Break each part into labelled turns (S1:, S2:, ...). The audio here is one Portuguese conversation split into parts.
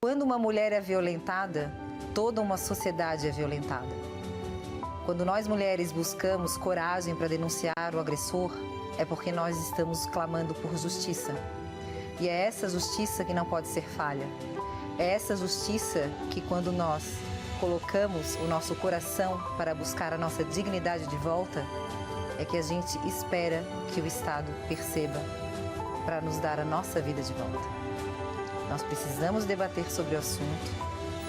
S1: Quando uma mulher é violentada, toda uma sociedade é violentada. Quando nós mulheres buscamos coragem para denunciar o agressor, é porque nós estamos clamando por justiça. E é essa justiça que não pode ser falha. É essa justiça que, quando nós colocamos o nosso coração para buscar a nossa dignidade de volta, é que a gente espera que o Estado perceba para nos dar a nossa vida de volta. Nós precisamos debater sobre o assunto.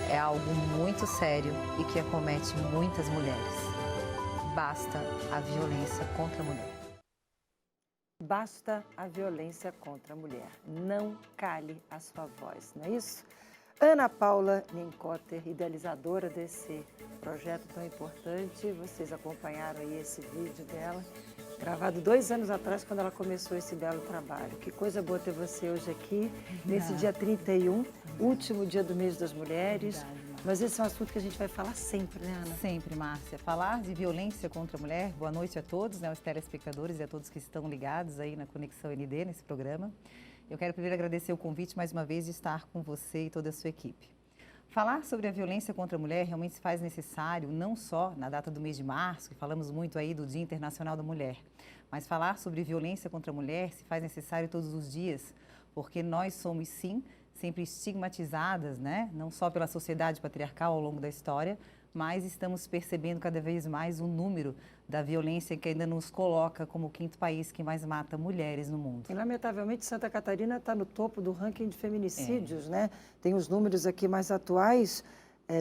S1: É algo muito sério e que acomete muitas mulheres. Basta a violência contra a mulher.
S2: Basta a violência contra a mulher. Não cale a sua voz, não é isso? Ana Paula Nincotter, idealizadora desse projeto tão importante. Vocês acompanharam aí esse vídeo dela, gravado 2 anos atrás, quando ela começou esse belo trabalho. Que coisa boa ter você hoje aqui, nesse dia 31, último dia do mês das mulheres. Mas esse é um assunto que a gente vai falar sempre, né, Ana?
S3: Sempre, Márcia. Falar de violência contra a mulher. Boa noite a todos, né, os telespectadores e a todos que estão ligados aí na Conexão ND, nesse programa. Eu quero primeiro agradecer o convite mais uma vez de estar com você e toda a sua equipe. Falar sobre a violência contra a mulher realmente se faz necessário, não só na data do mês de março, que falamos muito aí do Dia Internacional da Mulher, mas falar sobre violência contra a mulher se faz necessário todos os dias, porque nós somos, sim, sempre estigmatizadas, né? Não só pela sociedade patriarcal ao longo da história, mas estamos percebendo cada vez mais o número da violência que ainda nos coloca como o 5º país que mais mata mulheres no mundo.
S2: E, lamentavelmente, Santa Catarina está no topo do ranking de feminicídios, né? Tem os números aqui mais atuais,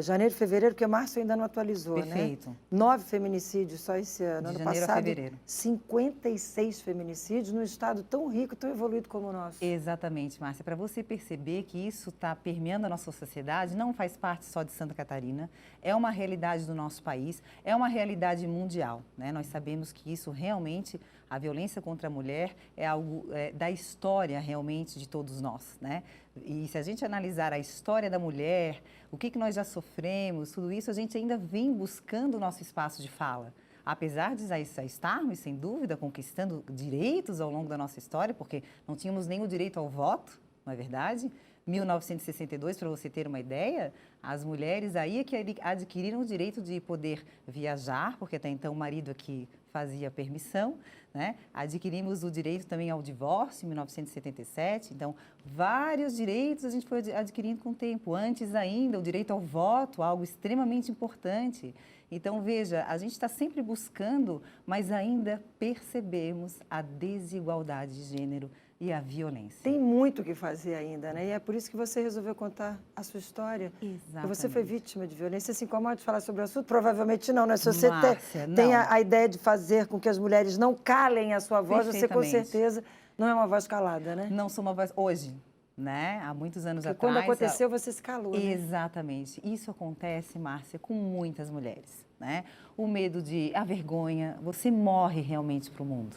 S2: janeiro e fevereiro, porque março ainda não atualizou,
S3: Perfeito.
S2: né? 9 feminicídios só esse ano.
S3: De
S2: ano
S3: janeiro
S2: passado,
S3: a fevereiro.
S2: 56 feminicídios num estado tão rico, tão evoluído como o nosso.
S3: Exatamente, Márcia. Para você perceber que isso está permeando a nossa sociedade, não faz parte só de Santa Catarina, é uma realidade do nosso país, é uma realidade mundial, né? Nós sabemos que isso realmente, a violência contra a mulher é algo da história realmente de todos nós, né? E se a gente analisar a história da mulher, o que nós já sofremos, tudo isso, a gente ainda vem buscando o nosso espaço de fala. Apesar de já estarmos, sem dúvida, conquistando direitos ao longo da nossa história, porque não tínhamos nem o direito ao voto, não é verdade? 1962, para você ter uma ideia, as mulheres aí é que adquiriram o direito de poder viajar, porque até então o marido aqui fazia permissão, né? Adquirimos o direito também ao divórcio em 1977, então vários direitos a gente foi adquirindo com o tempo. Antes ainda, o direito ao voto, algo extremamente importante. Então, veja, a gente está sempre buscando, mas ainda percebemos a desigualdade de gênero e a violência.
S2: Tem muito o que fazer ainda, né? E é por isso que você resolveu contar a sua história.
S3: Exatamente.
S2: Você foi vítima de violência. Você se incomoda de falar sobre o assunto? Provavelmente não, né? Se você
S3: Márcia,
S2: tem
S3: não.
S2: a ideia de fazer com que as mulheres não calem a sua voz, você com certeza não é uma voz calada, né?
S3: Não sou uma voz hoje, né? Há muitos anos
S2: Porque
S3: atrás.
S2: quando aconteceu, você se calou, né?
S3: Exatamente. Isso acontece, Márcia, com muitas mulheres, né? O medo a vergonha, você morre realmente para o mundo.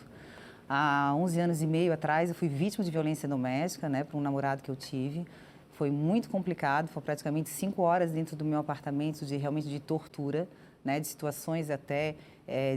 S3: Há 11 anos e meio atrás, eu fui vítima de violência doméstica, né, por um namorado que eu tive. Foi muito complicado, foi praticamente 5 horas dentro do meu apartamento realmente de tortura, né, de situações até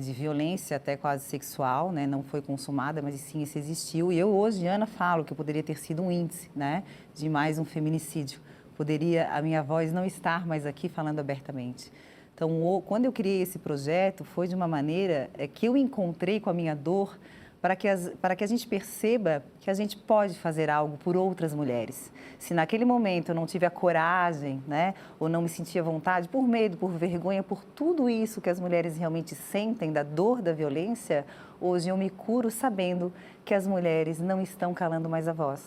S3: de violência até quase sexual, né, não foi consumada, mas sim isso existiu. E eu hoje, Ana, falo que poderia ter sido um índice, né, de mais um feminicídio. Poderia a minha voz não estar mais aqui falando abertamente. Então, quando eu criei esse projeto, foi de uma maneira que eu encontrei com a minha dor para que a gente perceba que a gente pode fazer algo por outras mulheres. Se naquele momento eu não tive a coragem, né, ou não me sentia à vontade, por medo, por vergonha, por tudo isso que as mulheres realmente sentem, da dor da violência, hoje eu me curo sabendo que as mulheres não estão calando mais a voz.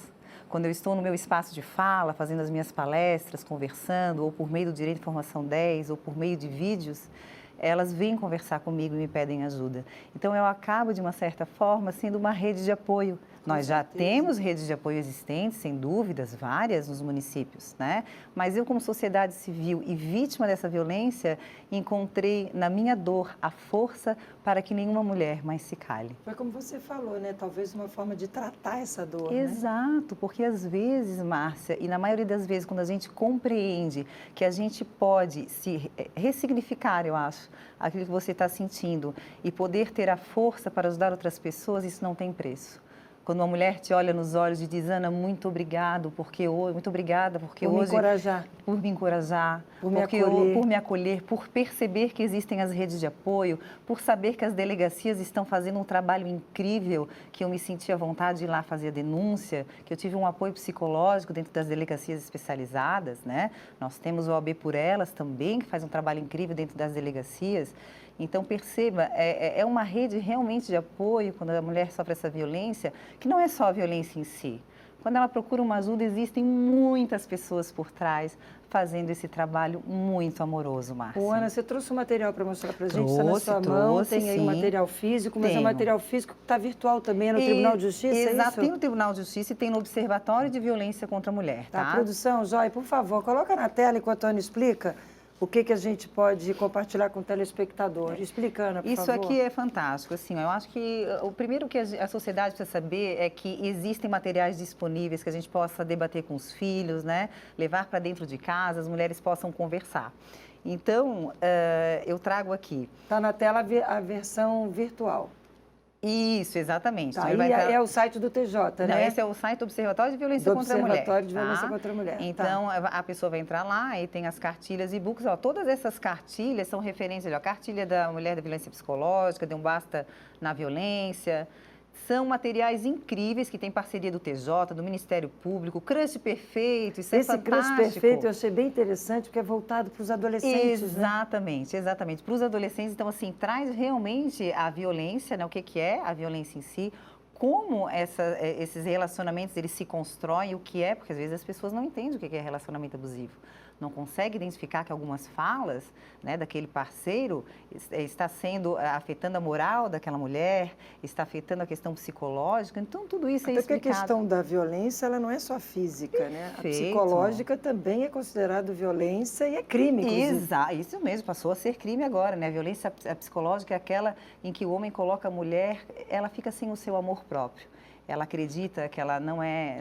S3: Quando eu estou no meu espaço de fala, fazendo as minhas palestras, conversando, ou por meio do Direito de Informação 10, ou por meio de vídeos, elas vêm conversar comigo e me pedem ajuda. Então, eu acabo, de uma certa forma, sendo uma rede de apoio. Nós já temos redes de apoio existentes, sem dúvidas, várias nos municípios, né? Mas eu, como sociedade civil e vítima dessa violência, encontrei na minha dor a força para que nenhuma mulher mais se cale.
S2: Foi como você falou, né? Talvez uma forma de tratar essa dor,
S3: Exato, porque às vezes, Márcia, e na maioria das vezes, quando a gente compreende que a gente pode se ressignificar, eu acho, aquilo que você está sentindo e poder ter a força para ajudar outras pessoas, isso não tem preço. Quando uma mulher te olha nos olhos e diz, Ana, muito obrigada, porque hoje
S2: Por me encorajar, por
S3: me acolher, por perceber que existem as redes de apoio, por saber que as delegacias estão fazendo um trabalho incrível, que eu me senti à vontade de ir lá fazer a denúncia, que eu tive um apoio psicológico dentro das delegacias especializadas, né? Nós temos o OAB por Elas também, que faz um trabalho incrível dentro das delegacias. Então, perceba, é uma rede realmente de apoio quando a mulher sofre essa violência, que não é só a violência em si. Quando ela procura uma ajuda, existem muitas pessoas por trás fazendo esse trabalho muito amoroso, Márcia.
S2: Ô, Ana, você trouxe um material para mostrar para a gente? Está na sua mão, tem aí material físico, mas é material físico que está virtual também, é no Tribunal de Justiça,
S3: exato,
S2: é isso?
S3: Tem no Tribunal de Justiça e tem no Observatório de Violência contra a Mulher, tá?
S2: Produção, Joy, por favor, coloca na tela enquanto a Ana explica o que a gente pode compartilhar com o telespectador. Explica, Ana, por favor.
S3: Isso aqui é fantástico. Assim, eu acho que o primeiro que a sociedade precisa saber é que existem materiais disponíveis que a gente possa debater com os filhos, né? Levar para dentro de casa, as mulheres possam conversar. Então, eu trago aqui.
S2: Está na tela a versão virtual.
S3: Isso, exatamente.
S2: Tá, então, é o site do TJ, né?
S3: Não, esse é o site do Observatório de Violência contra a Mulher.
S2: Observatório de Violência contra a Mulher.
S3: Então, a pessoa vai entrar lá e tem as cartilhas e e-books. Todas essas cartilhas são referências. A cartilha da mulher da violência psicológica, de um basta na violência. São materiais incríveis que tem parceria do TJ, do Ministério Público, Crush Perfeito, isso é fantástico.
S2: Esse Crush Perfeito eu achei bem interessante, porque é voltado para os adolescentes,
S3: exatamente, né? Exatamente. Para os adolescentes, então, assim, traz realmente a violência, né? O que é a violência em si, como esses relacionamentos eles se constroem, o que é, porque às vezes as pessoas não entendem o que é relacionamento abusivo. Não consegue identificar que algumas falas, né, daquele parceiro está afetando a moral daquela mulher, está afetando a questão psicológica. Então, tudo isso é explicado.
S2: Porque a questão da violência, ela não é só física, né? A psicológica também é considerada violência e é crime, inclusive.
S3: Exato, isso mesmo, passou a ser crime agora, né? A violência psicológica é aquela em que o homem coloca a mulher, ela fica sem o seu amor próprio. Ela acredita que ela não é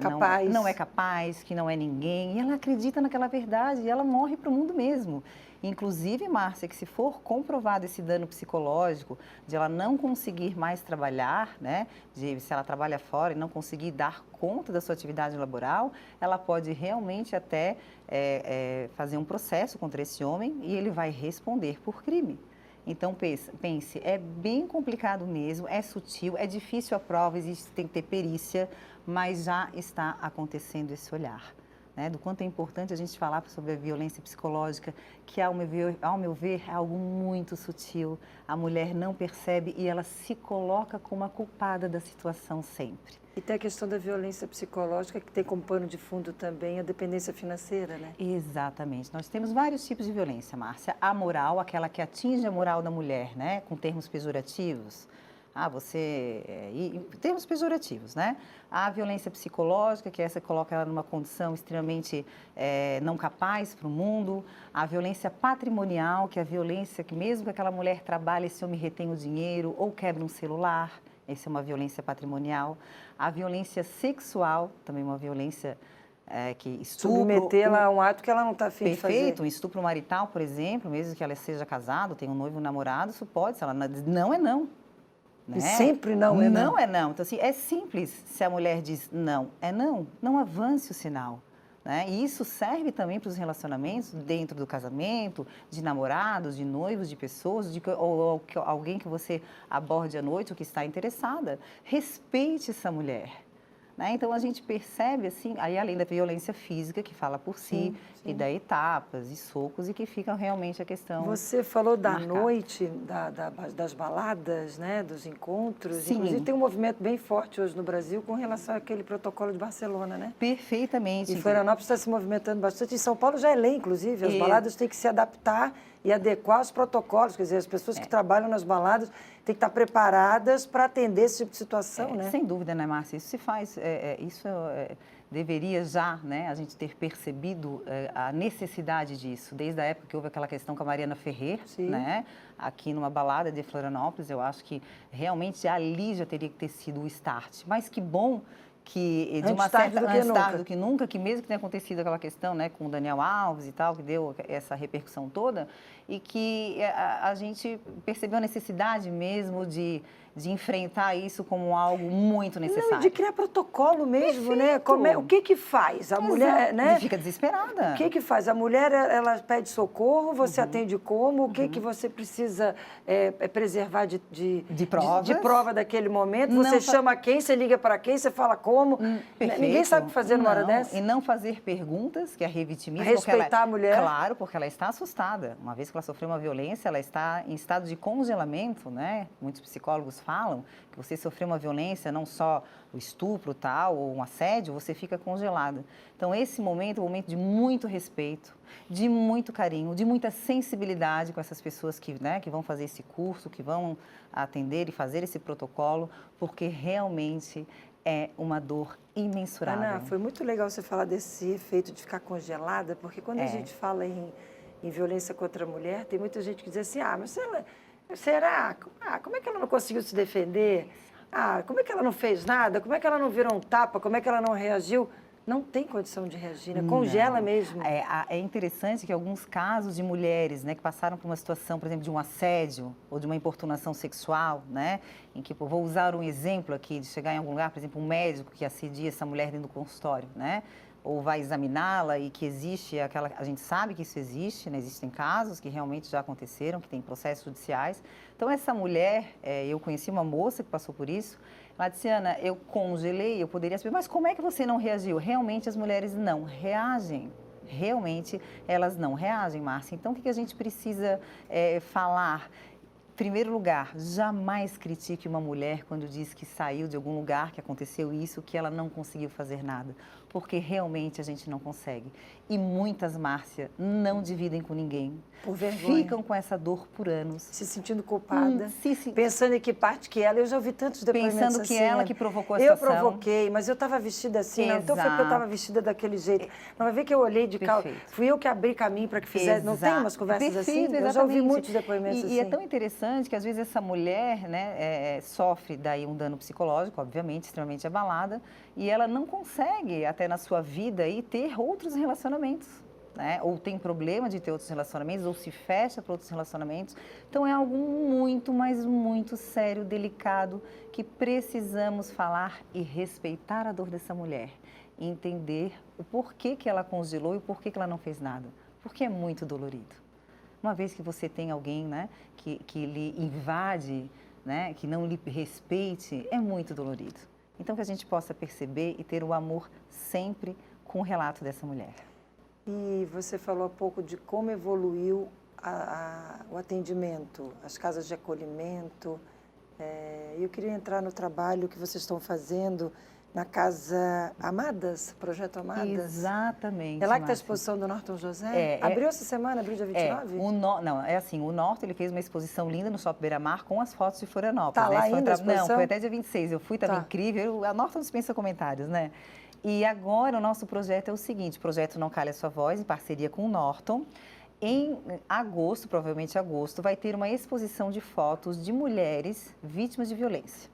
S3: capaz, que não é ninguém, e ela acredita naquela verdade e ela morre para o mundo mesmo. Inclusive, Márcia, que se for comprovado esse dano psicológico, de ela não conseguir mais trabalhar, né, se ela trabalha fora e não conseguir dar conta da sua atividade laboral, ela pode realmente até fazer um processo contra esse homem e ele vai responder por crime. Então, pense, é bem complicado mesmo, é sutil, é difícil a prova, tem que ter perícia, mas já está acontecendo esse olhar, né? Do quanto é importante a gente falar sobre a violência psicológica, que, ao meu ver, é algo muito sutil. A mulher não percebe e ela se coloca como a culpada da situação sempre.
S2: E tem a questão da violência psicológica, que tem como pano de fundo também a dependência financeira, né?
S3: Exatamente. Nós temos vários tipos de violência, Márcia. A moral, aquela que atinge a moral da mulher, né? Com termos pejorativos. Termos pejorativos, né? A violência psicológica, que essa coloca ela numa condição extremamente não capaz para o mundo. A violência patrimonial, que é a violência que mesmo que aquela mulher trabalhe, esse homem retém o dinheiro ou quebra um celular. Essa é uma violência patrimonial. A violência sexual, também uma violência que estupro...
S2: Submetê-la a um ato que ela não está afim de fazer.
S3: Perfeito, um estupro marital, por exemplo, mesmo que ela seja casada, tenha um noivo, um namorado, isso pode, se ela diz não é não. Né?
S2: E sempre não é não.
S3: Não é não. Então, assim, é simples se a mulher diz não, é não. Não avance o sinal. Né? E isso serve também para os relacionamentos dentro do casamento, de namorados, de noivos, de pessoas, ou alguém que você aborde à noite ou que está interessada. Respeite essa mulher. Né? Então, a gente percebe, assim, aí além da violência física, que fala por si, e dá etapas e socos, e que fica realmente a questão.
S2: Você falou da
S3: marcada.
S2: noite, das baladas, né, dos encontros.
S3: Sim.
S2: Inclusive, tem um movimento bem forte hoje no Brasil com relação àquele protocolo de Barcelona, né?
S3: Perfeitamente.
S2: E Florianópolis está se movimentando bastante. Em São Paulo já é lei, inclusive. As baladas têm que se adaptar e adequar aos protocolos. Quer dizer, as pessoas que trabalham nas baladas têm que estar preparadas para atender esse tipo de situação, né?
S3: Sem dúvida, né, Márcia? Isso se faz, deveria já, né, a gente ter percebido a necessidade disso, desde a época que houve aquela questão com a Mariana Ferrer, né, aqui numa balada de Florianópolis. Eu acho que realmente ali já teria que ter sido o start. Mas que bom que de
S2: Antes
S3: uma
S2: tarde
S3: certa
S2: do que
S3: antes tarde
S2: nunca.
S3: do que nunca, que mesmo que tenha acontecido aquela questão, né, com o Daniel Alves e tal, que deu essa repercussão toda, e que a gente percebeu a necessidade mesmo de enfrentar isso como algo muito
S2: Não, e
S3: necessário.
S2: de criar protocolo mesmo, né? O que que faz? A mulher, né?
S3: E fica desesperada.
S2: O que que faz? A mulher, ela pede socorro, você atende como? O que que você precisa preservar de
S3: provas.
S2: de prova daquele momento?
S3: Não
S2: Você chama quem? Você liga para quem? Você fala como?
S3: Perfeito.
S2: Ninguém sabe o que fazer numa hora
S3: Não,
S2: dessa.
S3: E não fazer perguntas, que é revitimismo.
S2: Respeitar a mulher.
S3: Claro, porque ela está assustada. Uma vez que ela sofreu uma violência, ela está em estado de congelamento, né? Muitos psicólogos falam que você sofreu uma violência, não só o estupro tal, ou um assédio, você fica congelada. Então, esse momento é um momento de muito respeito, de muito carinho, de muita sensibilidade com essas pessoas que vão fazer esse curso, que vão atender e fazer esse protocolo, porque realmente é uma dor imensurável.
S2: Ana, foi muito legal você falar desse efeito de ficar congelada, porque quando a gente fala em violência contra a mulher, tem muita gente que diz assim, mas será? Como é que ela não conseguiu se defender? Como é que ela não fez nada? Como é que ela não virou um tapa? Como é que ela não reagiu? Não tem condição de reagir, né? Congela mesmo.
S3: É interessante que alguns casos de mulheres, né, que passaram por uma situação, por exemplo, de um assédio ou de uma importunação sexual, né, em que, vou usar um exemplo aqui, de chegar em algum lugar, por exemplo, um médico que assedia essa mulher dentro do consultório, né, ou vai examiná-la e que existe a gente sabe que isso existe, né, existem casos que realmente já aconteceram, que tem processos judiciais. Então, essa mulher, eu conheci uma moça que passou por isso. Ela disse, Ana, eu congelei, eu poderia saber, mas como é que você não reagiu? Realmente as mulheres não reagem. Realmente elas não reagem, Márcia. Então, o que a gente precisa falar? Em primeiro lugar, jamais critique uma mulher quando diz que saiu de algum lugar, que aconteceu isso, que ela não conseguiu fazer nada. Porque realmente a gente não consegue. E muitas, Márcia, não dividem com ninguém.
S2: Por vergonha.
S3: Ficam com essa dor por anos.
S2: Se sentindo culpada.
S3: Sim.
S2: Pensando em que parte que ela. Eu já ouvi tantos depoimentos
S3: pensando
S2: assim.
S3: que ela que provocou a situação.
S2: Eu provoquei, mas eu estava vestida assim. Não, então foi porque eu estava vestida daquele jeito. Não vai ver que eu olhei de calça. Fui eu que abri caminho para que fizesse. Não tem umas conversas assim? Eu já ouvi muitos depoimentos assim.
S3: E é tão interessante que às vezes essa mulher, né, sofre daí um dano psicológico, obviamente, extremamente abalada, e ela não consegue, até na sua vida, aí, ter outros relacionamentos. Né? Ou tem problema de ter outros relacionamentos, ou se fecha para outros relacionamentos. Então, é algo muito, mas muito sério, delicado, que precisamos falar e respeitar a dor dessa mulher. E entender o porquê que ela congelou e o porquê que ela não fez nada. Porque é muito dolorido. Uma vez que você tem alguém, né, que lhe invade, né, que não lhe respeite, é muito dolorido. Então, que a gente possa perceber e ter o amor sempre com o relato dessa mulher.
S2: E você falou há pouco de como evoluiu o atendimento, as casas de acolhimento. Eu queria entrar no trabalho que vocês estão fazendo na Casa Amadas, Projeto Amadas.
S3: Exatamente.
S2: É lá que está a exposição do Norton José? Abriu essa semana, abriu dia 29?
S3: O Norton ele fez uma exposição linda no Shopping Beira-Mar com as fotos de Florianópolis.
S2: Tá lá ainda a exposição?
S3: Não, foi até dia 26. Eu fui, estava incrível. A Norton dispensa comentários, né? E agora o nosso projeto é o seguinte, o projeto Não Cale a Sua Voz, em parceria com o Norton. Em agosto, provavelmente agosto, vai ter uma exposição de fotos de mulheres vítimas de violência.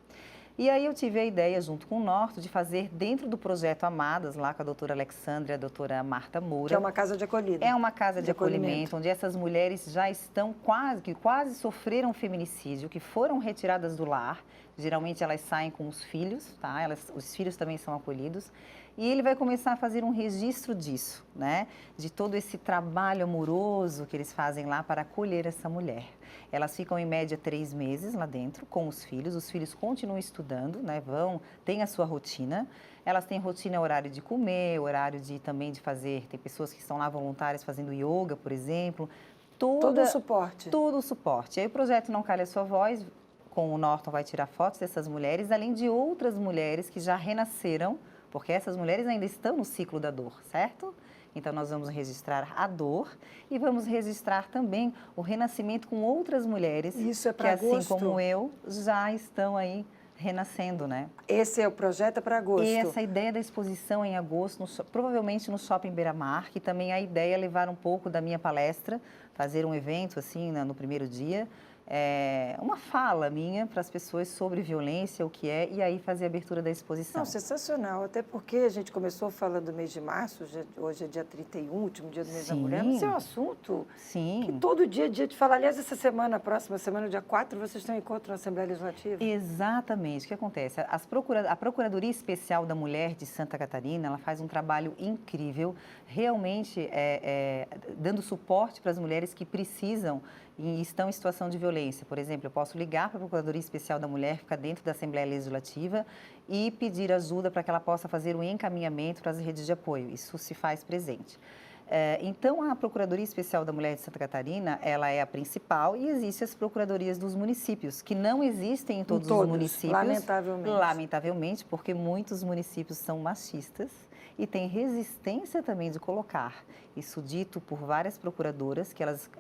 S3: E aí eu tive a ideia, junto com o Norton, de fazer dentro do projeto Amadas, lá com a doutora Alexandra e a doutora Marta Moura.
S2: Que é uma casa de acolhida.
S3: É uma casa de acolhimento, onde essas mulheres já estão quase sofreram feminicídio, que foram retiradas do lar. Geralmente elas saem com os filhos, tá? Os filhos também são acolhidos. E ele vai começar a fazer um registro disso, né? De todo esse trabalho amoroso que eles fazem lá para acolher essa mulher. Elas ficam em média 3 meses lá dentro com os filhos continuam estudando, né? Têm a sua rotina. Elas têm rotina, horário de comer, horário também de fazer, tem pessoas que estão lá voluntárias fazendo yoga, por exemplo.
S2: Todo o suporte.
S3: Todo o suporte. Aí o projeto Não Cale a Sua Voz, com o Norton, vai tirar fotos dessas mulheres, além de outras mulheres que já renasceram, porque essas mulheres ainda estão no ciclo da dor, certo? Então, nós vamos registrar a dor e vamos registrar também o renascimento com outras mulheres
S2: que, assim
S3: como eu, já estão aí renascendo, né?
S2: Esse é o projeto, é para agosto.
S3: E essa ideia da exposição em agosto, provavelmente no Shopping Beira-Mar, que também a ideia é levar um pouco da minha palestra, fazer um evento assim no primeiro dia, uma fala minha para as pessoas sobre violência, o que é, e aí fazer a abertura da exposição.
S2: Não, sensacional, até porque a gente começou falando do mês de março, hoje é dia 31, último dia do mês da mulher, mas é um assunto que todo dia é dia de falar. Aliás, essa semana, a próxima semana, dia 4, vocês têm um encontro na Assembleia Legislativa?
S3: Exatamente. O que acontece? A Procuradoria Especial da Mulher de Santa Catarina, ela faz um trabalho incrível, realmente dando suporte para as mulheres que precisam e estão em situação de violência. Por exemplo, eu posso ligar para a Procuradoria Especial da Mulher, ficar dentro da Assembleia Legislativa e pedir ajuda para que ela possa fazer um encaminhamento para as redes de apoio. Isso se faz presente. Então, a Procuradoria Especial da Mulher de Santa Catarina, ela é a principal e existem as procuradorias dos municípios, que não existem em todos os municípios.
S2: Lamentavelmente.
S3: Lamentavelmente, porque muitos municípios são machistas e têm resistência também de colocar. Isso dito por várias procuradoras, que elas,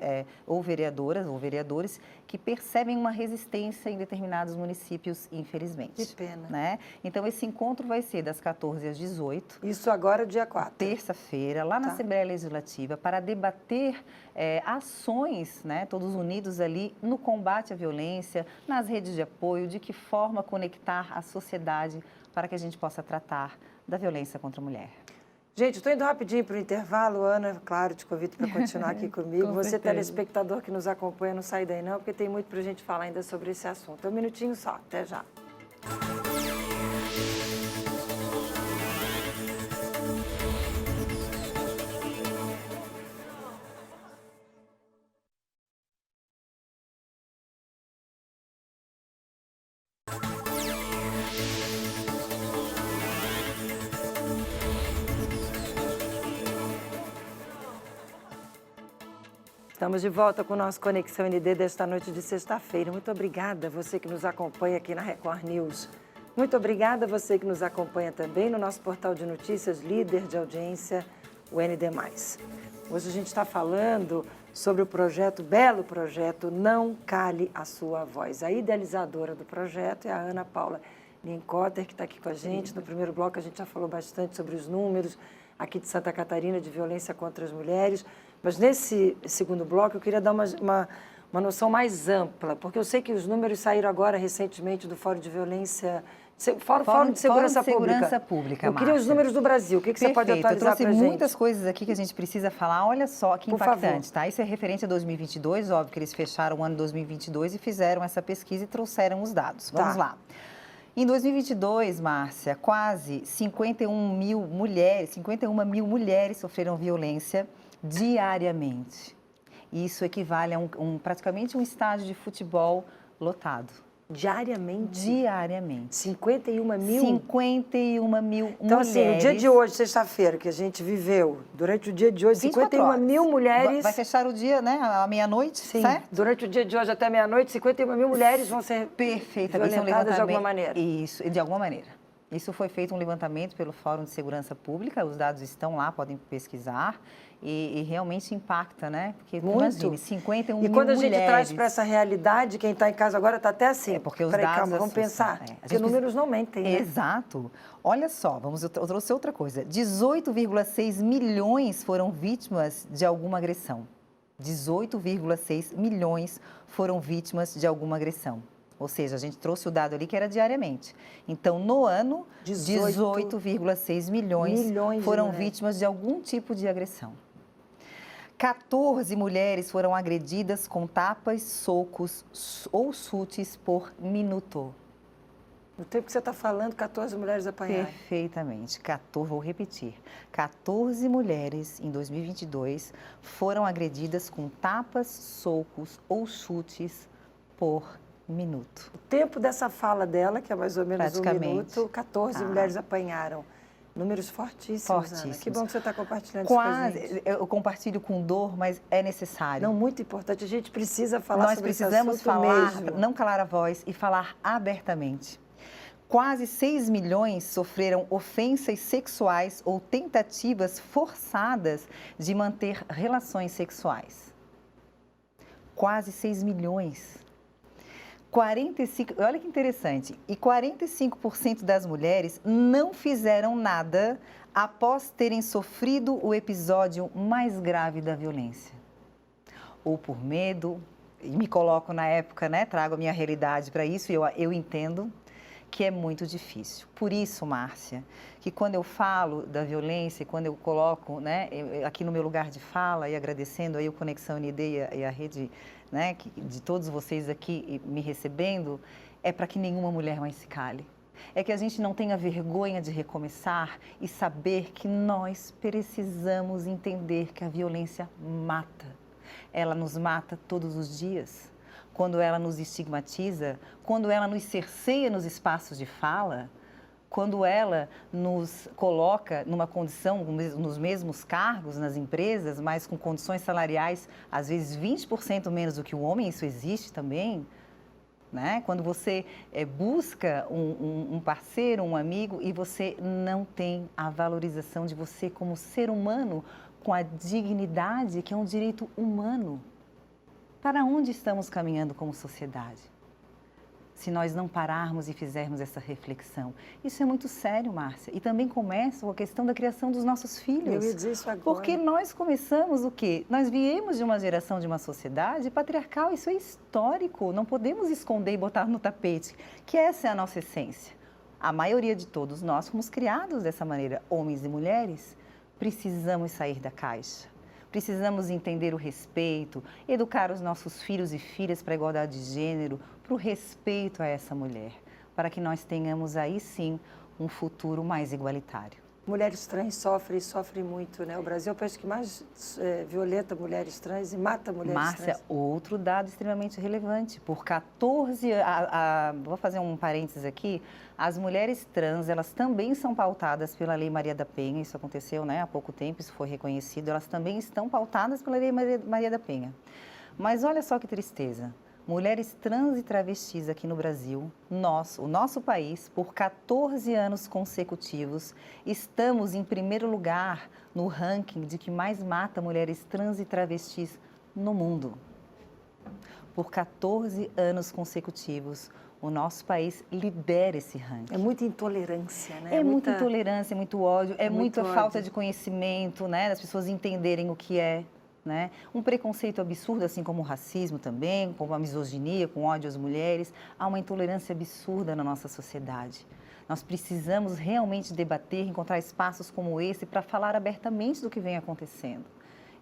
S3: ou vereadoras ou vereadores, que percebem uma resistência em determinados municípios, infelizmente.
S2: Que pena.
S3: Né? Então, esse encontro vai ser das 14 às 18.
S2: Isso agora, dia 4.
S3: Terça-feira, lá na Assembleia Legislativa, para debater ações, né, todos unidos ali, no combate à violência, nas redes de apoio, de que forma conectar a sociedade para que a gente possa tratar da violência contra a mulher.
S2: Gente, estou indo rapidinho para o intervalo. Ana, claro, te convido para continuar aqui comigo.
S3: Com
S2: Você,
S3: certeza.
S2: telespectador que nos acompanha, não sai daí não, porque tem muito para a gente falar ainda sobre esse assunto. Um minutinho só, até já. Estamos de volta com o nosso Conexão ND desta noite de sexta-feira. Muito obrigada a você que nos acompanha aqui na Record News. Muito obrigada a você que nos acompanha também no nosso portal de notícias, líder de audiência, o ND+. Hoje a gente está falando sobre o projeto, belo projeto, Não Cale a Sua Voz. A idealizadora do projeto é a Ana Paula Nienkotter, que está aqui com a gente. No primeiro bloco a gente já falou bastante sobre os números aqui de Santa Catarina de violência contra as mulheres. Mas nesse segundo bloco eu queria dar uma noção mais ampla, porque eu sei que os números saíram agora recentemente do Fórum de Violência, Fórum de Segurança Pública. Eu queria os números do Brasil, o que você pode atualizar para a gente?
S3: Eu trouxe muitas coisas aqui que a gente precisa falar, olha só que impactante, tá? Isso é referente a 2022, óbvio que eles fecharam o ano 2022 e fizeram essa pesquisa e trouxeram os dados. Vamos lá. Em 2022, Márcia, quase 51 mil mulheres sofreram violência diariamente. Isso equivale a praticamente um estádio de futebol lotado.
S2: Diariamente?
S3: Diariamente.
S2: 51 mil?
S3: 51 mil mulheres.
S2: Então, assim, o dia de hoje, sexta-feira, que a gente viveu, durante o dia de hoje, 51 mil mulheres...
S3: Vai fechar o dia, né, à meia-noite, certo?
S2: Durante o dia de hoje até meia-noite, 51 mil mulheres vão ser violentadas de alguma maneira.
S3: Isso, de alguma maneira. Isso foi feito um levantamento pelo Fórum de Segurança Pública, os dados estão lá, podem pesquisar, e realmente impacta, né? Porque, imagine, 51 mil mulheres.
S2: E quando a gente traz para essa realidade, quem está em casa agora está até assim.
S3: Porque os dados...
S2: Calma, vamos pensar, porque números não mentem, né?
S3: Exato. Olha só, eu trouxe outra coisa. 18,6 milhões foram vítimas de alguma agressão. 18,6 milhões foram vítimas de alguma agressão. Ou seja, a gente trouxe o dado ali que era diariamente. Então, no ano, 18,6 milhões foram vítimas de algum tipo de agressão. 14 mulheres foram agredidas com tapas, socos ou chutes por minuto.
S2: No tempo que você está falando, 14 mulheres apanharam.
S3: Perfeitamente. Vou repetir. 14 mulheres, em 2022, foram agredidas com tapas, socos ou chutes por minuto.
S2: O tempo dessa fala dela, que é mais ou menos um minuto, 14 mulheres apanharam. Números fortíssimos, Ana. Que bom que você está compartilhando isso com a gente.
S3: Eu compartilho com dor, mas é necessário.
S2: Não, muito importante. A gente precisa falar sobre esse assunto mesmo.
S3: Nós precisamos falar, não calar a voz e falar abertamente. Quase 6 milhões sofreram ofensas sexuais ou tentativas forçadas de manter relações sexuais. Quase 6 milhões. 45, olha que interessante, e 45% das mulheres não fizeram nada após terem sofrido o episódio mais grave da violência. Ou por medo, e me coloco na época, né, trago a minha realidade para isso, e eu entendo que é muito difícil. Por isso, Márcia, que quando eu falo da violência, quando eu coloco, né, aqui no meu lugar de fala, e agradecendo aí o Conexão ND e a rede, né, de todos vocês aqui me recebendo, é para que nenhuma mulher mais se cale. É que a gente não tenha vergonha de recomeçar e saber que nós precisamos entender que a violência mata. Ela nos mata todos os dias. Quando ela nos estigmatiza, quando ela nos cerceia nos espaços de fala, quando ela nos coloca numa condição, nos mesmos cargos nas empresas, mas com condições salariais, às vezes 20% menos do que o homem, isso existe também, né? Quando você busca um parceiro, um amigo, e você não tem a valorização de você como ser humano, com a dignidade, que é um direito humano. Para onde estamos caminhando como sociedade? Se nós não pararmos e fizermos essa reflexão. Isso é muito sério, Márcia. E também começa com a questão da criação dos nossos filhos.
S2: Eu ia dizer isso agora.
S3: Porque nós começamos o quê? Nós viemos de uma geração, de uma sociedade patriarcal. Isso é histórico. Não podemos esconder e botar no tapete, que essa é a nossa essência. A maioria de todos nós fomos criados dessa maneira, homens e mulheres. Precisamos sair da caixa. Precisamos entender o respeito, educar os nossos filhos e filhas para a igualdade de gênero, para o respeito a essa mulher, para que nós tenhamos aí sim um futuro mais igualitário.
S2: Mulheres trans sofrem muito, né? O Brasil é o país que mais violenta mulheres trans e mata mulheres
S3: Márcia,
S2: trans.
S3: outro dado extremamente relevante. Por 14, vou fazer um parênteses aqui, as mulheres trans, elas também são pautadas pela Lei Maria da Penha, isso aconteceu, né, há pouco tempo, isso foi reconhecido, elas também estão pautadas pela Lei Maria da Penha. Mas olha só que tristeza. Mulheres trans e travestis aqui no Brasil, o nosso país, por 14 anos consecutivos, estamos em primeiro lugar no ranking de que mais mata mulheres trans e travestis no mundo. Por 14 anos consecutivos, o nosso país lidera esse ranking.
S2: É muita intolerância, né?
S3: É muita intolerância, é muito ódio, é muita
S2: ódio.
S3: falta de conhecimento, né, das pessoas entenderem o que é. Né? Um preconceito absurdo, assim como o racismo também, como a misoginia, com ódio às mulheres. Há uma intolerância absurda na nossa sociedade. Nós precisamos realmente debater, encontrar espaços como esse para falar abertamente do que vem acontecendo.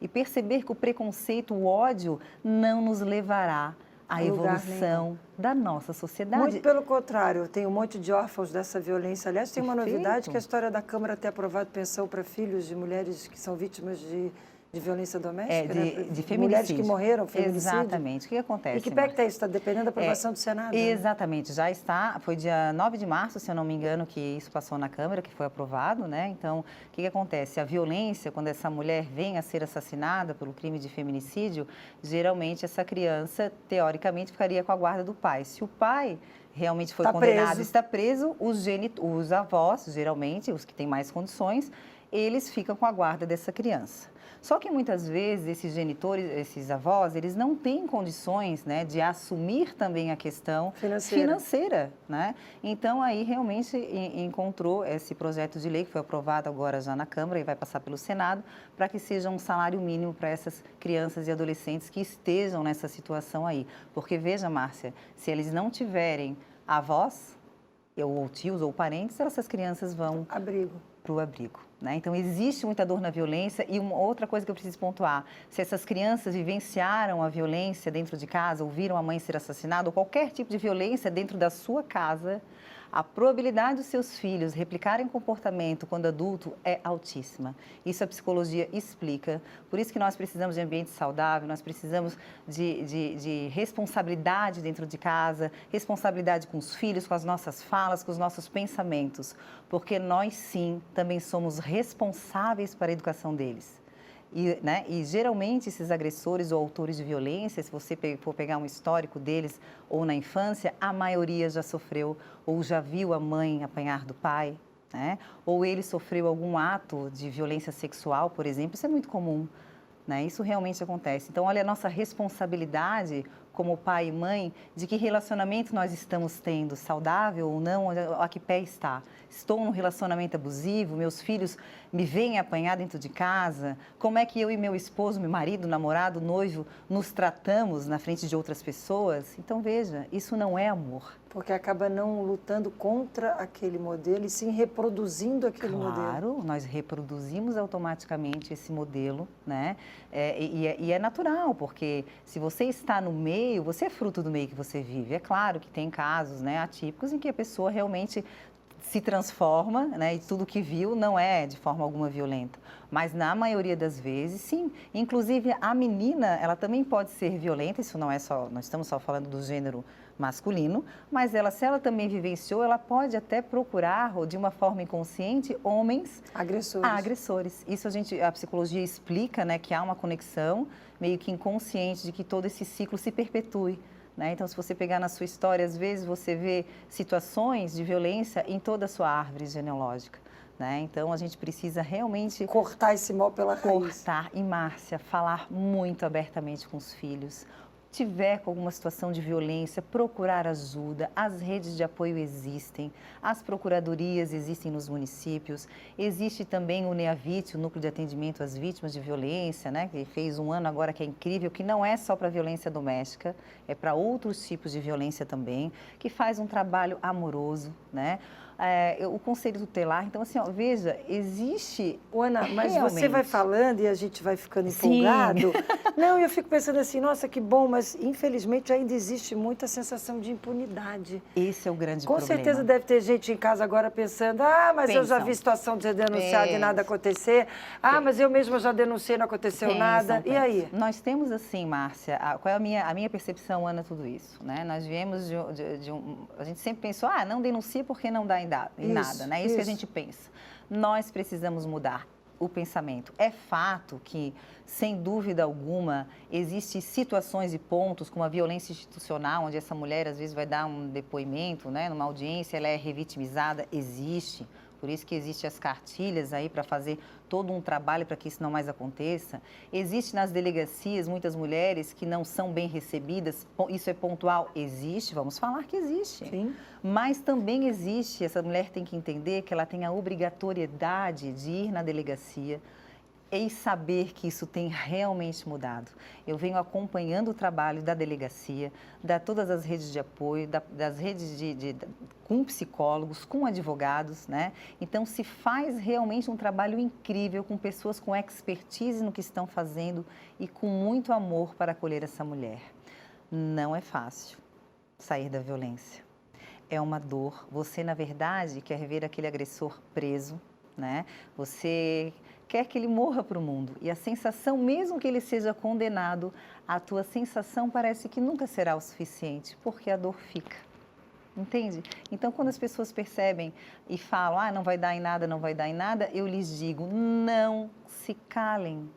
S3: E perceber que o preconceito, o ódio, não nos levará à evolução da nossa sociedade.
S2: Muito pelo contrário, tem um monte de órfãos dessa violência. Aliás, tem uma novidade, que a história da Câmara ter aprovado pensão para filhos de mulheres que são vítimas de violência doméstica,
S3: de feminicídio.
S2: Mulheres que morreram, feminicídio.
S3: Exatamente. O que acontece?
S2: E que pé que está isso? Está dependendo da aprovação do Senado?
S3: Exatamente. Né? Já está, foi dia 9 de março, se eu não me engano, que isso passou na Câmara, que foi aprovado, né? Então, o que acontece? A violência, quando essa mulher vem a ser assassinada pelo crime de feminicídio, geralmente essa criança, teoricamente, ficaria com a guarda do pai. Se o pai realmente foi condenado, está preso, os avós, geralmente, os que têm mais condições, eles ficam com a guarda dessa criança. Só que muitas vezes esses genitores, esses avós, eles não têm condições, né, de assumir também a questão financeira, né? Então aí realmente encontrou esse projeto de lei que foi aprovado agora já na Câmara e vai passar pelo Senado, para que seja um salário mínimo para essas crianças e adolescentes que estejam nessa situação aí. Porque veja, Márcia, se eles não tiverem avós, ou tios ou parentes, essas crianças vão para o abrigo. Né? Então, existe muita dor na violência e uma outra coisa que eu preciso pontuar, se essas crianças vivenciaram a violência dentro de casa, ou viram a mãe ser assassinada, ou qualquer tipo de violência dentro da sua casa, a probabilidade dos seus filhos replicarem comportamento quando adulto é altíssima. Isso a psicologia explica. Por isso que nós precisamos de ambiente saudável, nós precisamos de responsabilidade dentro de casa, responsabilidade com os filhos, com as nossas falas, com os nossos pensamentos. Porque nós, sim, também somos responsáveis para a educação deles. E geralmente esses agressores ou autores de violência, se você for pegar um histórico deles ou na infância, a maioria já sofreu ou já viu a mãe apanhar do pai, né? Ou ele sofreu algum ato de violência sexual, por exemplo, isso é muito comum, né? Isso realmente acontece. Então, olha a nossa responsabilidade como pai e mãe, de que relacionamento nós estamos tendo, saudável ou não, a que pé está. Estou num relacionamento abusivo, meus filhos me veem apanhar dentro de casa, como é que eu e meu esposo, meu marido, namorado, noivo, nos tratamos na frente de outras pessoas? Então, veja, isso não é amor.
S2: Porque acaba não lutando contra aquele modelo e sim reproduzindo aquele modelo.
S3: Claro, nós reproduzimos automaticamente esse modelo, né? E é natural, porque se você está no meio, você é fruto do meio que você vive. É claro que tem casos, né, atípicos em que a pessoa realmente se transforma, né, e tudo que viu não é de forma alguma violenta. Mas na maioria das vezes, sim. Inclusive, a menina, ela também pode ser violenta, isso não é só, nós estamos só falando do gênero masculino, mas ela, se ela também vivenciou, ela pode até procurar, ou de uma forma inconsciente, homens agressores. Isso a psicologia explica, né, que há uma conexão meio que inconsciente de que todo esse ciclo se perpetue. Né? Então, se você pegar na sua história, às vezes você vê situações de violência em toda a sua árvore genealógica. Né? Então, a gente precisa realmente
S2: cortar esse mal pela raiz.
S3: Cortar. E, Márcia, falar muito abertamente com os filhos. Tiver com alguma situação de violência, procurar ajuda. As redes de apoio existem, as procuradorias existem nos municípios. Existe também o NEAVIT, o Núcleo de Atendimento às Vítimas de Violência, né, que fez um ano agora que é incrível, que não é só para violência doméstica, é para outros tipos de violência também, que faz um trabalho amoroso, né? O Conselho Tutelar, então assim, ó, veja, existe...
S2: Ana, mas
S3: realmente...
S2: você vai falando e a gente vai ficando empolgado. Não, eu fico pensando assim, nossa, que bom, mas infelizmente ainda existe muita sensação de impunidade.
S3: Esse é o grande
S2: Com
S3: problema.
S2: Com certeza deve ter gente em casa agora pensando, mas eu já vi situação de ser denunciada e nada acontecer. Mas eu mesma já denunciei, não aconteceu nada. E aí?
S3: Nós temos assim, Márcia, qual é a minha percepção, Ana, tudo isso, né? Nós viemos a gente sempre pensou, não denuncia porque não dá em nada, né? Isso que a gente pensa. Nós precisamos mudar o pensamento. É fato que, sem dúvida alguma, existem situações e pontos como a violência institucional, onde essa mulher às vezes vai dar um depoimento, né, numa audiência, ela é revitimizada, existe. Por isso que existem as cartilhas aí para fazer todo um trabalho para que isso não mais aconteça. Existe nas delegacias muitas mulheres que não são bem recebidas, isso é pontual? Existe, vamos falar que existe.
S2: Sim.
S3: Mas também existe, essa mulher tem que entender que ela tem a obrigatoriedade de ir na delegacia e saber que isso tem realmente mudado. Eu venho acompanhando o trabalho da delegacia, todas as redes de apoio, das redes com psicólogos, com advogados, né? Então, se faz realmente um trabalho incrível com pessoas com expertise no que estão fazendo e com muito amor para acolher essa mulher. Não é fácil sair da violência. É uma dor. Você, na verdade, quer ver aquele agressor preso, né? Você quer que ele morra para o mundo. E a sensação, mesmo que ele seja condenado, a tua sensação parece que nunca será o suficiente, porque a dor fica. Entende? Então, quando as pessoas percebem e falam, não vai dar em nada, não vai dar em nada, eu lhes digo, não se calem.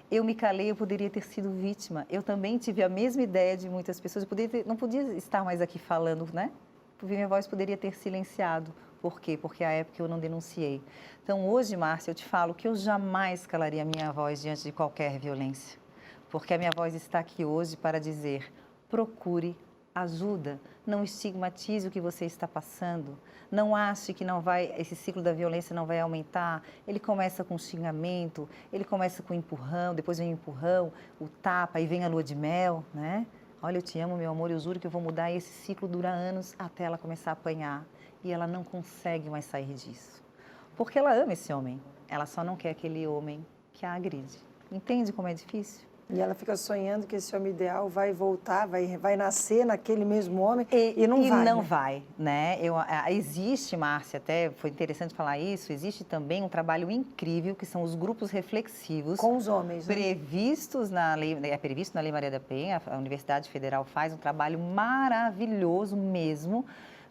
S3: Eu me calei, eu poderia ter sido vítima. Eu também tive a mesma ideia de muitas pessoas. Não podia estar mais aqui falando, né? Porque minha voz poderia ter silenciado. Por quê? Porque à época eu não denunciei. Então, hoje, Márcia, eu te falo que eu jamais calaria a minha voz diante de qualquer violência. Porque a minha voz está aqui hoje para dizer, procure ajuda, não estigmatize o que você está passando, não ache que esse ciclo da violência não vai aumentar. Ele começa com xingamento, ele começa com empurrão, depois vem o empurrão, o tapa e vem a lua de mel, né? Olha, eu te amo, meu amor, eu juro que eu vou mudar, e esse ciclo dura anos até ela começar a apanhar. E ela não consegue mais sair disso. Porque ela ama esse homem, ela só não quer aquele homem que a agride. Entende como é difícil?
S2: E ela fica sonhando que esse homem ideal vai voltar, vai nascer naquele mesmo homem e não vai. E não
S3: vai, né? Existe, Márcia, até foi interessante falar isso, existe também um trabalho incrível que são os grupos reflexivos.
S2: Com os homens, né?
S3: Previsto na Lei Maria da Penha, a Universidade Federal faz um trabalho maravilhoso mesmo,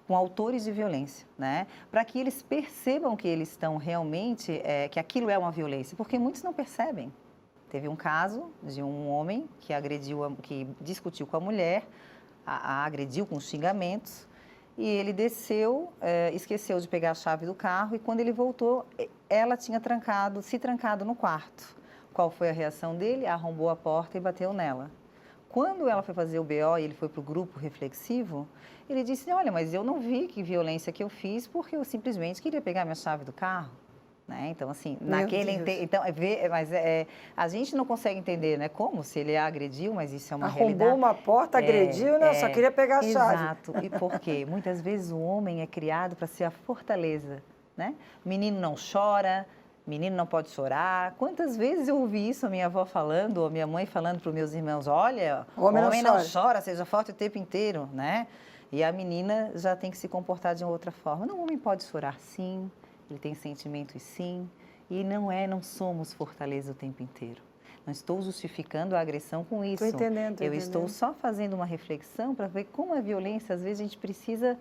S3: com autores de violência, né? Para que eles percebam que eles estão realmente, que aquilo é uma violência, porque muitos não percebem. Teve um caso de um homem que discutiu com a mulher, a agrediu com xingamentos, e ele desceu, esqueceu de pegar a chave do carro, e quando ele voltou, ela tinha se trancado no quarto. Qual foi a reação dele? Arrombou a porta e bateu nela. Quando ela foi fazer o BO e ele foi para o grupo reflexivo, ele disse, olha, mas eu não vi que violência que eu fiz porque eu simplesmente queria pegar minha chave do carro. Né? Então, assim, a gente não consegue entender, né, como se ele agrediu, mas isso é uma realidade.
S2: Arrombou uma porta, agrediu, não, só queria pegar a chave.
S3: Exato. E por quê? Muitas vezes o homem é criado para ser a fortaleza, né? Menino não chora, menino não pode chorar. Quantas vezes eu ouvi isso a minha avó falando, ou a minha mãe falando para os meus irmãos, olha, o homem não chora, seja forte o tempo inteiro, né? E a menina já tem que se comportar de uma outra forma. Não, o homem pode chorar sim, ele tem sentimentos sim, e não somos fortaleza o tempo inteiro. Não estou justificando a agressão com isso.
S2: Estou entendendo.
S3: Eu estou só fazendo uma reflexão para ver como a violência, às vezes, a gente precisa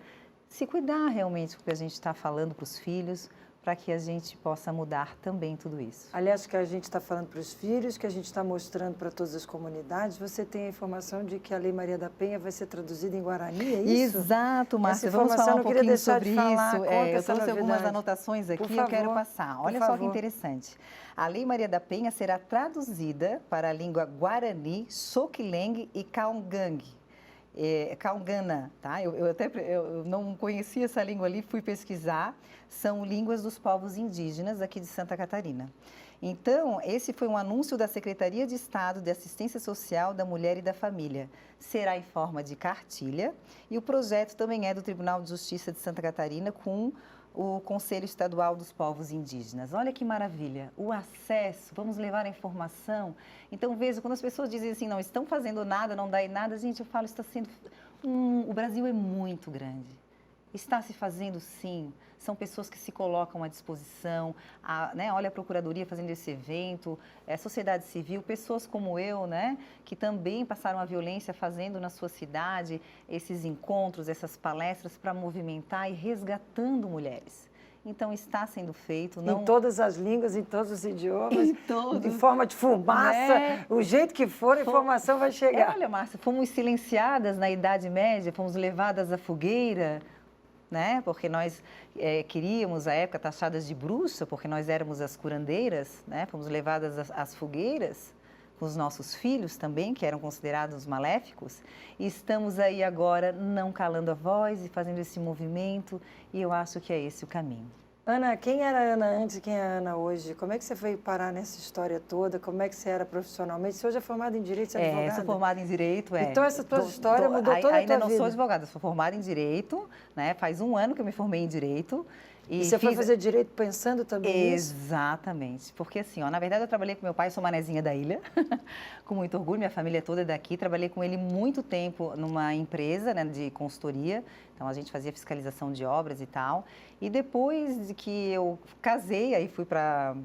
S3: se cuidar realmente do que a gente está falando para os filhos, para que a gente possa mudar também tudo isso.
S2: Aliás, que a gente está falando para os filhos, que a gente está mostrando para todas as comunidades, você tem a informação de que a Lei Maria da Penha vai ser traduzida em Guarani, é isso?
S3: Exato, Márcia. Vamos falar um pouquinho sobre isso. Eu trouxe algumas anotações aqui, eu quero passar. Olha só que interessante. A Lei Maria da Penha será traduzida para a língua Guarani, Xoquileng e Kaungang. Kaungana, tá? Eu não conhecia essa língua ali, fui pesquisar. São línguas dos povos indígenas aqui de Santa Catarina. Então, esse foi um anúncio da Secretaria de Estado de Assistência Social da Mulher e da Família. Será em forma de cartilha e o projeto também é do Tribunal de Justiça de Santa Catarina com o Conselho Estadual dos Povos Indígenas. Olha que maravilha, o acesso, vamos levar a informação. Então, veja, quando as pessoas dizem assim, não estão fazendo nada, não dá em nada, gente, eu falo, está sendo... o Brasil é muito grande. Está se fazendo sim, são pessoas que se colocam à disposição, né? Olha a Procuradoria fazendo esse evento, sociedade civil, pessoas como eu, né? Que também passaram a violência fazendo na sua cidade esses encontros, essas palestras para movimentar e resgatando mulheres. Então, está sendo feito. Não...
S2: Em todas as línguas, em todos os idiomas, em forma de fumaça, o jeito que for, a informação vai chegar.
S3: Olha, Márcia, fomos silenciadas na Idade Média, fomos levadas à fogueira, né? Porque nós queríamos, à época, taxadas de bruxa, porque nós éramos as curandeiras, né? Fomos levadas às fogueiras, com os nossos filhos também, que eram considerados maléficos, e estamos aí agora não calando a voz e fazendo esse movimento, e eu acho que é esse o caminho.
S2: Ana, quem era a Ana antes e quem é a Ana hoje? Como é que você foi parar nessa história toda? Como é que você era profissionalmente? Você hoje é formada em Direito, você é advogada?
S3: Sou formada em Direito.
S2: Então essa tua história mudou toda a tua vida?
S3: Ainda não sou advogada, sou formada em Direito, né? Faz 1 ano que eu me formei em Direito.
S2: E você foi fazer Direito pensando também nisso?
S3: Exatamente, porque assim, na verdade eu trabalhei com meu pai, sou manezinha da ilha, com muito orgulho, minha família toda é daqui, trabalhei com ele muito tempo numa empresa, né, de consultoria, então a gente fazia fiscalização de obras e tal, e depois de que eu casei, aí fui para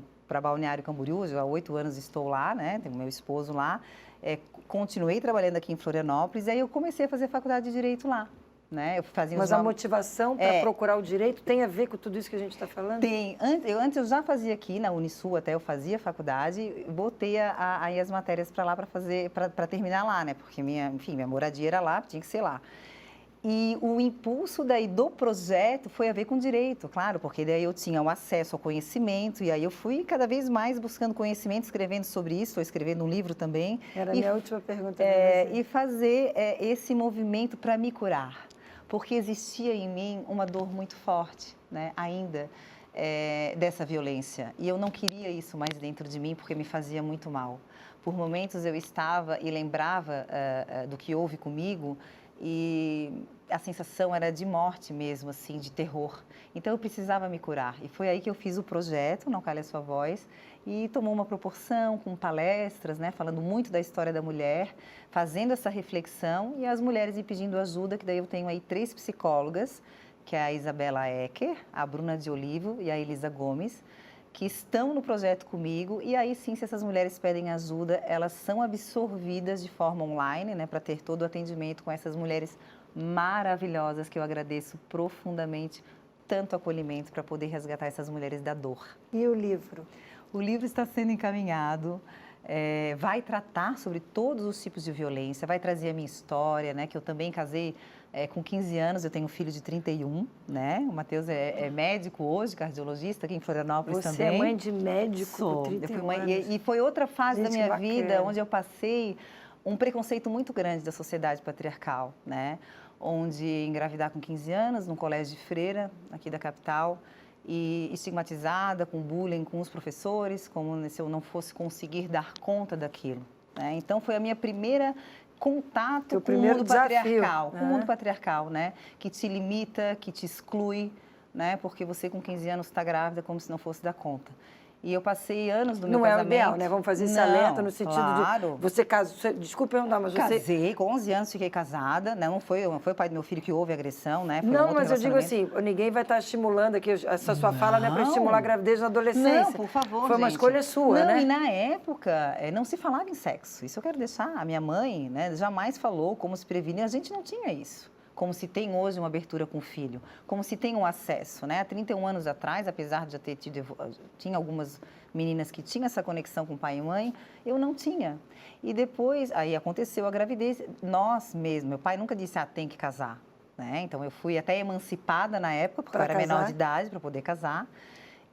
S3: Balneário Camboriú, já há 8 anos estou lá, né, tenho meu esposo lá, continuei trabalhando aqui em Florianópolis, e aí eu comecei a fazer faculdade de Direito lá. Né?
S2: Mas a motivação para procurar o direito tem a ver com tudo isso que a gente está falando?
S3: Tem. Antes eu já fazia aqui na Unisul, até eu fazia faculdade, botei aí as matérias para lá para terminar lá, né? Porque minha moradia era lá, tinha que ser lá. E o impulso daí do projeto foi a ver com direito, claro, porque daí eu tinha o acesso ao conhecimento e aí eu fui cada vez mais buscando conhecimento, escrevendo sobre isso, estou escrevendo um livro também.
S2: Era a minha última pergunta.
S3: E fazer esse movimento para me curar, porque existia em mim uma dor muito forte, né, ainda, dessa violência. E eu não queria isso mais dentro de mim porque me fazia muito mal. Por momentos eu estava e lembrava do que houve comigo e a sensação era de morte mesmo, assim, de terror. Então, eu precisava me curar. E foi aí que eu fiz o projeto, Não Cale a Sua Voz, e tomou uma proporção com palestras, né, falando muito da história da mulher, fazendo essa reflexão, e as mulheres me pedindo ajuda, que daí eu tenho aí 3 psicólogas, que é a Isabela Ecker, a Bruna de Olivo e a Elisa Gomes, que estão no projeto comigo, e aí sim, se essas mulheres pedem ajuda, elas são absorvidas de forma online, né, para ter todo o atendimento com essas mulheres maravilhosas, que eu agradeço profundamente, tanto acolhimento para poder resgatar essas mulheres da dor.
S2: E o livro?
S3: O livro está sendo encaminhado, vai tratar sobre todos os tipos de violência, vai trazer a minha história, né, que eu também casei com 15 anos, eu tenho um filho de 31, né? O Matheus é médico hoje, cardiologista, aqui em Florianópolis também.
S2: Você é mãe de médico com 31 anos.
S3: E foi outra fase da minha vida, onde eu passei um preconceito muito grande da sociedade patriarcal, né? Onde engravidar com 15 anos, num colégio de freira, aqui da capital, e estigmatizada, com bullying com os professores, como se eu não fosse conseguir dar conta daquilo, né? Então, foi a minha primeira contato com o mundo patriarcal, com o mundo patriarcal, né? Que te limita, que te exclui, né? Porque você com 15 anos está grávida como se não fosse dar conta. E eu passei anos do meu casamento.
S2: Não é o ideal, né? Vamos fazer esse alerta no sentido de... Você casou... Desculpa perguntar, mas você...
S3: Casei, com 11 anos fiquei casada, né? Não foi o pai do meu filho que houve agressão, né? Foi
S2: não, mas eu digo assim, ninguém vai estar estimulando aqui, essa sua fala não é para estimular a gravidez na adolescência.
S3: Não, por favor,
S2: foi uma escolha sua,
S3: não,
S2: né?
S3: E na época, não se falava em sexo. Isso eu quero deixar. A minha mãe, né, jamais falou como se prevenir. A gente não tinha isso. Como se tem hoje uma abertura com o filho, como se tem um acesso, né? Há 31 anos atrás, apesar de já ter tido, tinha algumas meninas que tinham essa conexão com pai e mãe, eu não tinha. E depois, aí aconteceu a gravidez, nós mesmos, meu pai nunca disse, tem que casar, né? Então eu fui até emancipada na época, porque eu era menor de idade para poder casar.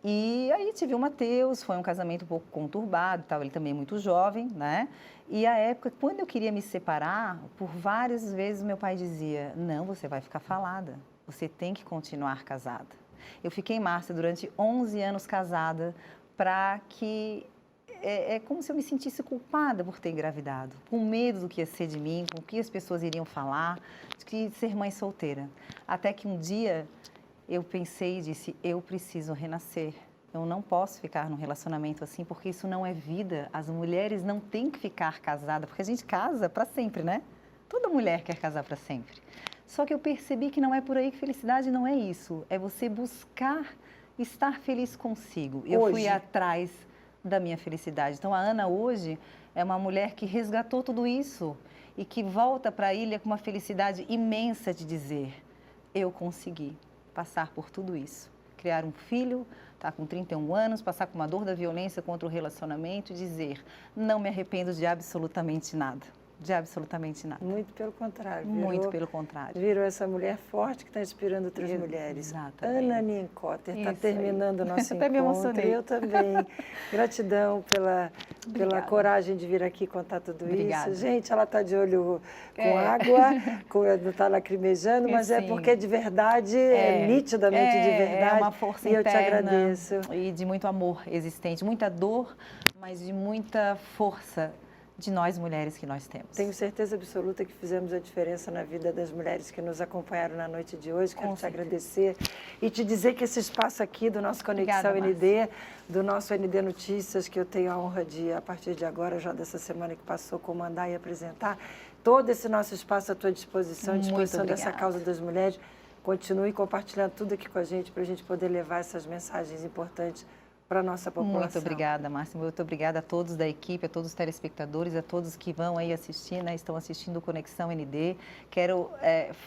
S3: E aí tive o Matheus, foi um casamento um pouco conturbado, tal, ele também muito jovem, né? E a época, quando eu queria me separar, por várias vezes meu pai dizia, não, você vai ficar falada, você tem que continuar casada. Eu fiquei, Márcia, durante 11 anos casada, para que... É como se eu me sentisse culpada por ter engravidado, com medo do que ia ser de mim, com o que as pessoas iriam falar, de ser mãe solteira. Até que um dia... eu pensei e disse, eu preciso renascer. Eu não posso ficar num relacionamento assim, porque isso não é vida. As mulheres não têm que ficar casadas, porque a gente casa para sempre, né? Toda mulher quer casar para sempre. Só que eu percebi que não é por aí, que felicidade não é isso. É você buscar estar feliz consigo. Eu fui atrás da minha felicidade. Então, a Ana hoje é uma mulher que resgatou tudo isso e que volta para a ilha com uma felicidade imensa de dizer, eu consegui passar por tudo isso, criar um filho, estar com 31 anos, passar com uma dor da violência contra o relacionamento e dizer, não me arrependo de absolutamente nada, de absolutamente nada.
S2: Muito pelo contrário.
S3: Muito pelo contrário.
S2: Virou essa mulher forte que está inspirando outras mulheres.
S3: Exatamente.
S2: Ana Nienkotter está terminando o nosso
S3: até
S2: encontro.
S3: me emocionei.
S2: Eu também. Gratidão pela coragem de vir aqui contar tudo isso. Gente, ela está de olho com água, não está lacrimejando, mas é porque é de verdade, nitidamente de verdade.
S3: É uma força
S2: interna.
S3: E
S2: eu te agradeço.
S3: E de muito amor existente, muita dor, mas de muita força de nós mulheres que nós temos.
S2: Tenho certeza absoluta que fizemos a diferença na vida das mulheres que nos acompanharam na noite de hoje. Quero te agradecer e te dizer que esse espaço aqui do nosso Conexão ND, do nosso ND Notícias, que eu tenho a honra de, a partir de agora, já dessa semana que passou, comandar e apresentar, todo esse nosso espaço à tua disposição, dessa causa das mulheres. Continue compartilhando tudo aqui com a gente, para a gente poder levar essas mensagens importantes para a nossa população.
S3: Muito obrigada, Márcia. Muito obrigada a todos da equipe, a todos os telespectadores, a todos que vão aí assistir, né, estão assistindo o Conexão ND. Quero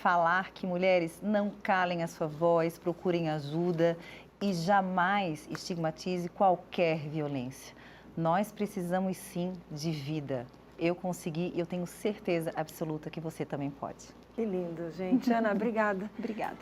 S3: falar que, mulheres, não calem a sua voz, procurem ajuda e jamais estigmatize qualquer violência. Nós precisamos, sim, de vida. Eu consegui e eu tenho certeza absoluta que você também pode.
S2: Que lindo, gente. Ana, obrigada.
S3: Obrigada.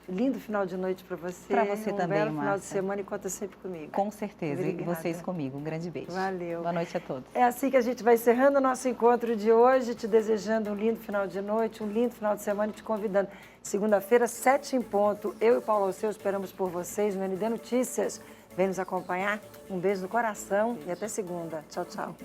S2: Lindo final de noite para você.
S3: Para você também,
S2: belo final de
S3: Márcia.
S2: semana e conta sempre comigo.
S3: Com certeza.
S2: Obrigada.
S3: E vocês comigo. Um grande beijo.
S2: Valeu.
S3: Boa noite a todos.
S2: É assim que a gente vai encerrando o nosso encontro de hoje, te desejando um lindo final de noite, um lindo final de semana e te convidando. Segunda-feira, 7 em ponto. Eu e Paulo Alceu esperamos por vocês no ND Notícias. Vem nos acompanhar. Um beijo no coração e até segunda. Tchau, tchau.